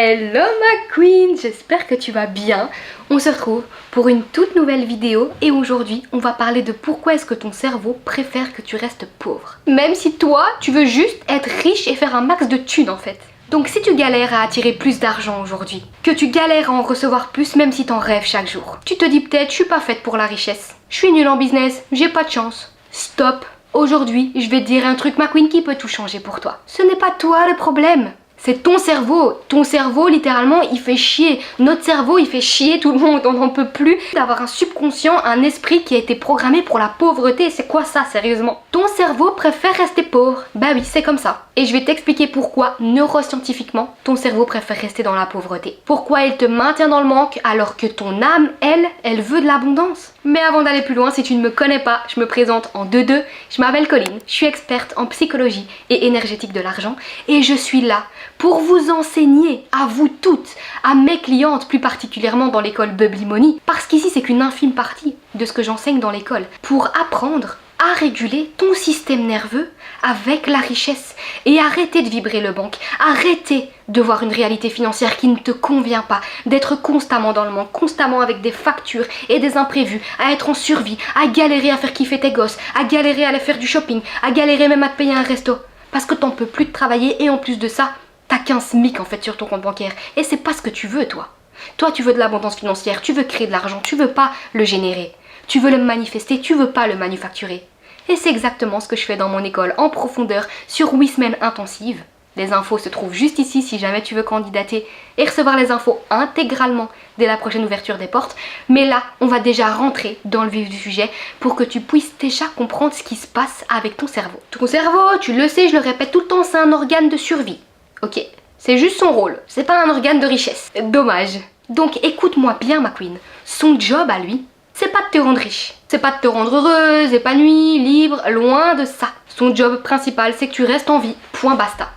Hello ma queen, j'espère que tu vas bien. On se retrouve pour une toute nouvelle vidéo et aujourd'hui on va parler de pourquoi est-ce que ton cerveau préfère que tu restes pauvre. Même si toi tu veux juste être riche et faire un max de thunes en fait. Donc si tu galères à attirer plus d'argent aujourd'hui, que tu galères à en recevoir plus même si t'en rêves chaque jour, tu te dis peut-être je suis pas faite pour la richesse, je suis nulle en business, j'ai pas de chance. Stop, aujourd'hui je vais te dire un truc ma queen qui peut tout changer pour toi. Ce n'est pas toi le problème. C'est ton cerveau. Ton cerveau, littéralement, il fait chier. Notre cerveau, il fait chier tout le monde. On n'en peut plus d'avoir un subconscient, un esprit qui a été programmé pour la pauvreté. C'est quoi ça, sérieusement? Ton cerveau préfère rester pauvre. Bah oui, c'est comme ça. Et je vais t'expliquer pourquoi, neuroscientifiquement, ton cerveau préfère rester dans la pauvreté. Pourquoi il te maintient dans le manque alors que ton âme, elle veut de l'abondance. Mais avant d'aller plus loin, si tu ne me connais pas, je me présente en 2-2. Je m'appelle Colline, je suis experte en psychologie et énergétique de l'argent et je suis là pour vous enseigner, à vous toutes, à mes clientes, plus particulièrement dans l'école Bubbly Money, parce qu'ici c'est qu'une infime partie de ce que j'enseigne dans l'école, pour apprendre à réguler ton système nerveux avec la richesse et arrêter de vibrer le manque, arrêter de voir une réalité financière qui ne te convient pas, d'être constamment dans le manque, constamment avec des factures et des imprévus, à être en survie, à galérer à faire kiffer tes gosses, à galérer à aller faire du shopping, à galérer même à te payer un resto, parce que t'en peux plus de travailler et en plus de ça, t'as qu'un SMIC en fait sur ton compte bancaire et c'est pas ce que tu veux toi. Toi tu veux de l'abondance financière, tu veux créer de l'argent, tu veux pas le générer. Tu veux le manifester, tu veux pas le manufacturer. Et c'est exactement ce que je fais dans mon école en profondeur sur 8 semaines intensives. Les infos se trouvent juste ici si jamais tu veux candidater et recevoir les infos intégralement dès la prochaine ouverture des portes. Mais là, on va déjà rentrer dans le vif du sujet pour que tu puisses déjà comprendre ce qui se passe avec ton cerveau. Ton cerveau, tu le sais, je le répète tout le temps, c'est un organe de survie. Ok, c'est juste son rôle, c'est pas un organe de richesse. Dommage. Donc écoute-moi bien ma queen, son job à lui, c'est pas de te rendre riche, c'est pas de te rendre heureuse, épanouie, libre, loin de ça. Son job principal c'est que tu restes en vie, point basta.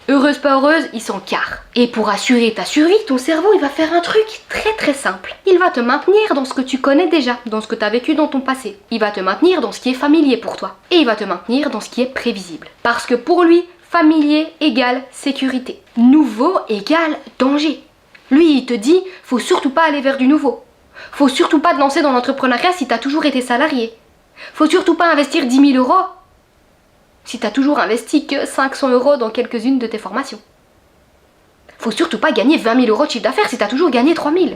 Heureuse pas heureuse, il s'en carre. Et pour assurer ta survie, ton cerveau il va faire un truc très simple. Il va te maintenir dans ce que tu connais déjà, dans ce que tu as vécu dans ton passé. Il va te maintenir dans ce qui est familier pour toi. Et il va te maintenir dans ce qui est prévisible. Parce que pour lui, familier égale sécurité. Nouveau égale danger. Lui, il te dit, faut surtout pas aller vers du nouveau. Faut surtout pas te lancer dans l'entrepreneuriat si t'as toujours été salarié. Faut surtout pas investir 10 000 € si t'as toujours investi que 500 € dans quelques-unes de tes formations. Faut surtout pas gagner 20 000 € de chiffre d'affaires si t'as toujours gagné 3 000.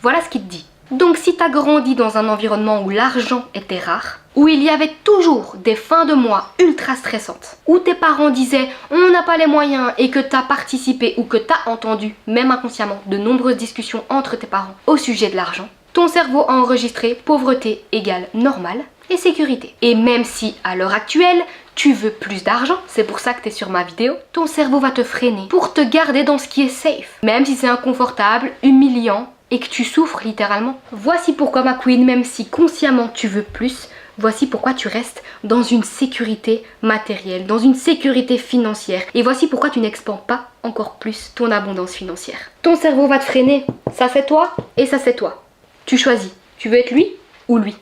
Voilà ce qu'il te dit. Donc si t'as grandi dans un environnement où l'argent était rare, où il y avait toujours des fins de mois ultra stressantes, où tes parents disaient on n'a pas les moyens et que t'as participé ou que t'as entendu, même inconsciemment, de nombreuses discussions entre tes parents au sujet de l'argent, ton cerveau a enregistré pauvreté égale normal et sécurité. Et même si à l'heure actuelle, tu veux plus d'argent, c'est pour ça que t'es sur ma vidéo, ton cerveau va te freiner pour te garder dans ce qui est safe, même si c'est inconfortable, humiliant, et que tu souffres littéralement. Voici pourquoi ma queen, même si consciemment tu veux plus, voici pourquoi tu restes dans une sécurité matérielle, dans une sécurité financière. Et voici pourquoi tu n'expands pas encore plus ton abondance financière. Ton cerveau va te freiner. Ça c'est toi et ça c'est toi. Tu choisis. Tu veux être lui ou lui.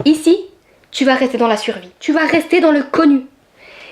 Ici, tu vas rester dans la survie. Tu vas rester dans le connu.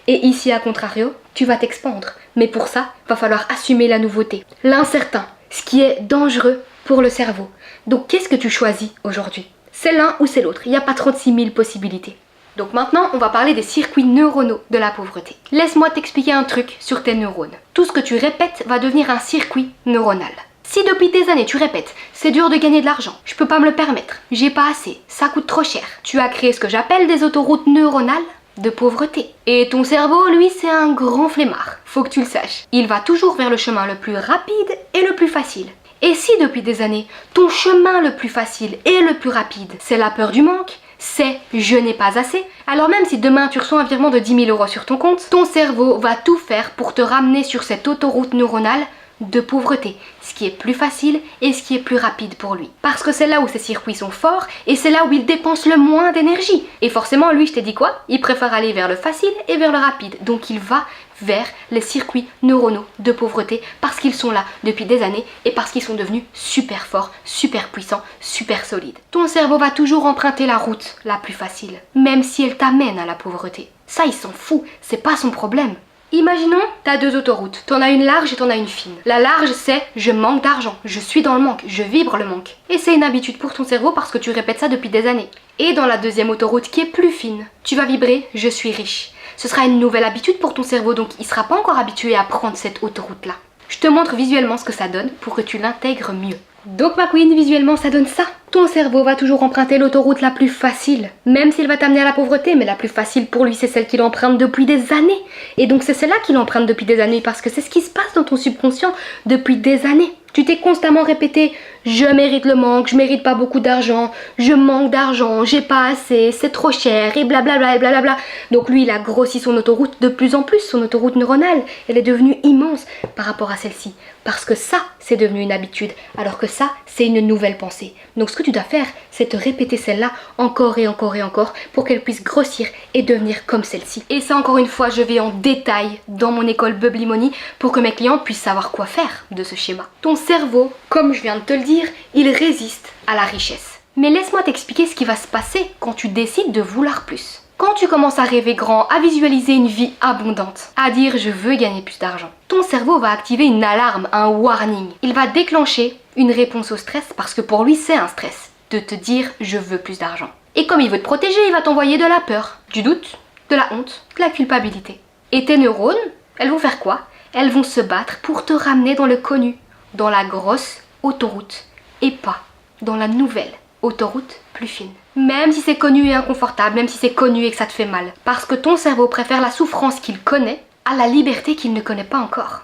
Et ici, à contrario, tu vas t'expandre. Mais pour ça, va falloir assumer la nouveauté, l'incertain. Ce qui est dangereux pour le cerveau. Donc qu'est-ce que tu choisis aujourd'hui? C'est l'un ou c'est l'autre, il n'y a pas 36 000 possibilités. Donc maintenant, on va parler des circuits neuronaux de la pauvreté. Laisse-moi t'expliquer un truc sur tes neurones. Tout ce que tu répètes va devenir un circuit neuronal. Si depuis des années tu répètes « c'est dur de gagner de l'argent, je peux pas me le permettre, j'ai pas assez, ça coûte trop cher », tu as créé ce que j'appelle des autoroutes neuronales de pauvreté. Et ton cerveau, lui, c'est un grand flemmard. Faut que tu le saches. Il va toujours vers le chemin le plus rapide et le plus facile. Et si depuis des années, ton chemin le plus facile et le plus rapide, c'est la peur du manque, c'est « je n'ai pas assez », alors même si demain tu reçois un virement de 10 000 € sur ton compte, ton cerveau va tout faire pour te ramener sur cette autoroute neuronale de pauvreté, ce qui est plus facile et ce qui est plus rapide pour lui. Parce que c'est là où ses circuits sont forts et c'est là où il dépense le moins d'énergie. Et forcément, lui, je t'ai dit quoi? Il préfère aller vers le facile et vers le rapide. Donc il va vers les circuits neuronaux de pauvreté parce qu'ils sont là depuis des années et parce qu'ils sont devenus super forts, super puissants, super solides. Ton cerveau va toujours emprunter la route la plus facile, même si elle t'amène à la pauvreté. Ça, il s'en fout, c'est pas son problème. Imaginons, t'as deux autoroutes. T'en as une large et t'en as une fine. La large, c'est je manque d'argent, je suis dans le manque, je vibre le manque. Et c'est une habitude pour ton cerveau parce que tu répètes ça depuis des années. Et dans la deuxième autoroute qui est plus fine, tu vas vibrer je suis riche. Ce sera une nouvelle habitude pour ton cerveau, donc il sera pas encore habitué à prendre cette autoroute-là. Je te montre visuellement ce que ça donne pour que tu l'intègres mieux. Donc ma queen, visuellement ça donne ça. Ton cerveau va toujours emprunter l'autoroute la plus facile, même s'il va t'amener à la pauvreté, mais la plus facile pour lui c'est celle qu'il emprunte depuis des années. Et donc c'est celle-là qu'il emprunte depuis des années parce que c'est ce qui se passe dans ton subconscient depuis des années. Tu t'es constamment répété je mérite le manque, je mérite pas beaucoup d'argent, je manque d'argent, j'ai pas assez, c'est trop cher et blablabla et blablabla. Donc lui il a grossi son autoroute de plus en plus, son autoroute neuronale, elle est devenue immense par rapport à celle-ci. Parce que ça c'est devenu une habitude, alors que ça c'est une nouvelle pensée. Donc ce que tu dois faire c'est te répéter celle-là encore et encore et encore pour qu'elle puisse grossir et devenir comme celle-ci. Et ça encore une fois je vais en détail dans mon école Bubbly Money pour que mes clients puissent savoir quoi faire de ce schéma. Ton cerveau, comme je viens de te le dire, il résiste à la richesse. Mais laisse-moi t'expliquer ce qui va se passer quand tu décides de vouloir plus. Quand tu commences à rêver grand, à visualiser une vie abondante, à dire je veux gagner plus d'argent, ton cerveau va activer une alarme, un warning. Il va déclencher une réponse au stress parce que pour lui c'est un stress de te dire je veux plus d'argent. Et comme il veut te protéger, il va t'envoyer de la peur, du doute, de la honte, de la culpabilité. Et tes neurones, elles vont faire quoi? Elles vont se battre pour te ramener dans le connu, dans la grosse autoroute et pas dans la nouvelle autoroute plus fine. Même si c'est connu et inconfortable, même si c'est connu et que ça te fait mal. Parce que ton cerveau préfère la souffrance qu'il connaît à la liberté qu'il ne connaît pas encore.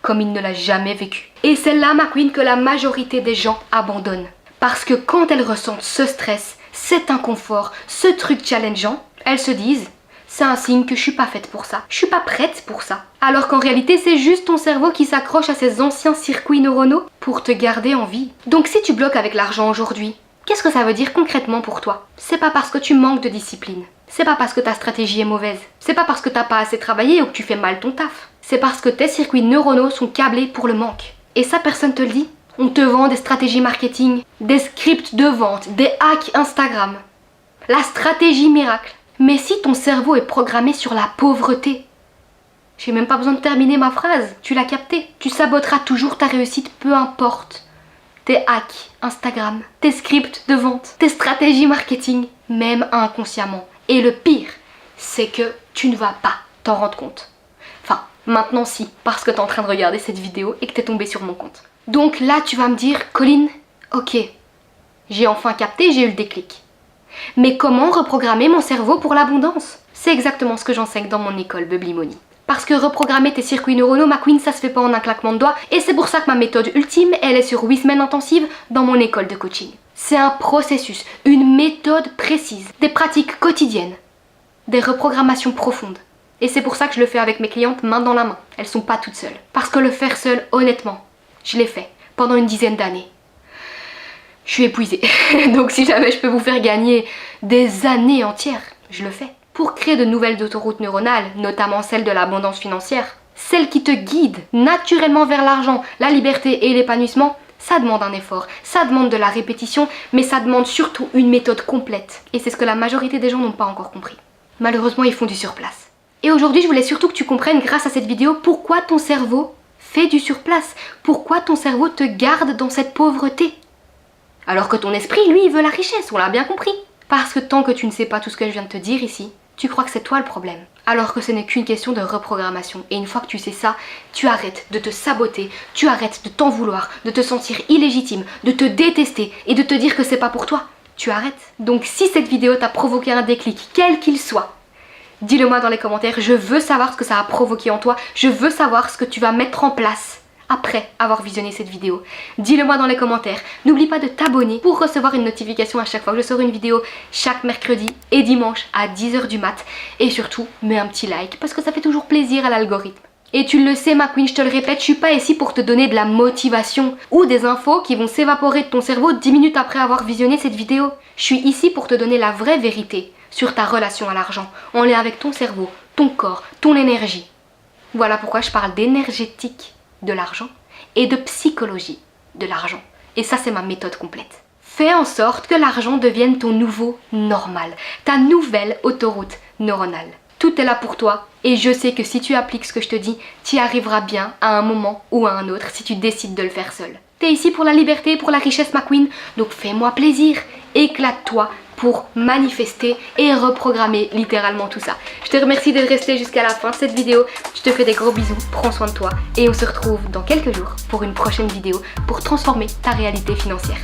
Comme il ne l'a jamais vécue. Et c'est là, ma queen, que la majorité des gens abandonnent. Parce que quand elles ressentent ce stress, cet inconfort, ce truc challengeant, elles se disent c'est un signe que je suis pas faite pour ça, je suis pas prête pour ça. Alors qu'en réalité c'est juste ton cerveau qui s'accroche à ses anciens circuits neuronaux pour te garder en vie. Donc si tu bloques avec l'argent aujourd'hui, qu'est-ce que ça veut dire concrètement pour toi? C'est pas parce que tu manques de discipline, c'est pas parce que ta stratégie est mauvaise, c'est pas parce que t'as pas assez travaillé ou que tu fais mal ton taf. C'est parce que tes circuits neuronaux sont câblés pour le manque. Et ça personne te le dit. On te vend des stratégies marketing, des scripts de vente, des hacks Instagram. La stratégie miracle. Mais si ton cerveau est programmé sur la pauvreté, j'ai même pas besoin de terminer ma phrase, tu l'as capté. Tu saboteras toujours ta réussite, peu importe tes hacks Instagram, tes scripts de vente, tes stratégies marketing, même inconsciemment. Et le pire, c'est que tu ne vas pas t'en rendre compte. Enfin, maintenant si, parce que t'es en train de regarder cette vidéo et que t'es tombé sur mon compte. Donc là, tu vas me dire, Colline, ok, j'ai enfin capté, j'ai eu le déclic. Mais comment reprogrammer mon cerveau pour l'abondance? C'est exactement ce que j'enseigne dans mon école Bubbly Money. Parce que reprogrammer tes circuits neuronaux, ma queen, ça se fait pas en un claquement de doigts. Et c'est pour ça que ma méthode ultime, elle est sur 8 semaines intensives dans mon école de coaching. C'est un processus, une méthode précise, des pratiques quotidiennes, des reprogrammations profondes. Et c'est pour ça que je le fais avec mes clientes main dans la main. Elles sont pas toutes seules. Parce que le faire seul, honnêtement, je l'ai fait pendant une dizaine d'années. Je suis épuisée. Donc si jamais je peux vous faire gagner des années entières, je le fais. Pour créer de nouvelles autoroutes neuronales, notamment celle de l'abondance financière, celle qui te guide naturellement vers l'argent, la liberté et l'épanouissement, ça demande un effort, ça demande de la répétition, mais ça demande surtout une méthode complète. Et c'est ce que la majorité des gens n'ont pas encore compris. Malheureusement, ils font du surplace. Et aujourd'hui, je voulais surtout que tu comprennes grâce à cette vidéo pourquoi ton cerveau fait du surplace, pourquoi ton cerveau te garde dans cette pauvreté. Alors que ton esprit, lui, il veut la richesse, on l'a bien compris. Parce que tant que tu ne sais pas tout ce que je viens de te dire ici, tu crois que c'est toi le problème. Alors que ce n'est qu'une question de reprogrammation. Et une fois que tu sais ça, tu arrêtes de te saboter, tu arrêtes de t'en vouloir, de te sentir illégitime, de te détester et de te dire que c'est pas pour toi. Tu arrêtes. Donc si cette vidéo t'a provoqué un déclic, quel qu'il soit, dis-le moi dans les commentaires, je veux savoir ce que ça a provoqué en toi, je veux savoir ce que tu vas mettre en place après avoir visionné cette vidéo. Dis-le moi dans les commentaires. N'oublie pas de t'abonner pour recevoir une notification à chaque fois que je sors une vidéo, chaque mercredi et dimanche à 10 h du mat. Et surtout, mets un petit like parce que ça fait toujours plaisir à l'algorithme. Et tu le sais ma queen, je te le répète, je suis pas ici pour te donner de la motivation ou des infos qui vont s'évaporer de ton cerveau 10 minutes après avoir visionné cette vidéo. Je suis ici pour te donner la vraie vérité sur ta relation à l'argent, en lien avec ton cerveau, ton corps, ton énergie. Voilà pourquoi je parle d'énergétique de l'argent et de psychologie de l'argent. Et ça, c'est ma méthode complète. Fais en sorte que l'argent devienne ton nouveau normal, ta nouvelle autoroute neuronale. tout est là pour toi. Et je sais que si tu appliques ce que je te dis, tu y arriveras bien à un moment ou à un autre si tu décides de le faire seul. T'es ici pour la liberté, pour la richesse, ma queen, donc fais-moi plaisir, éclate-toi pour manifester et reprogrammer littéralement tout ça. Je te remercie d'être resté jusqu'à la fin de cette vidéo, je te fais des gros bisous, prends soin de toi et on se retrouve dans quelques jours pour une prochaine vidéo pour transformer ta réalité financière.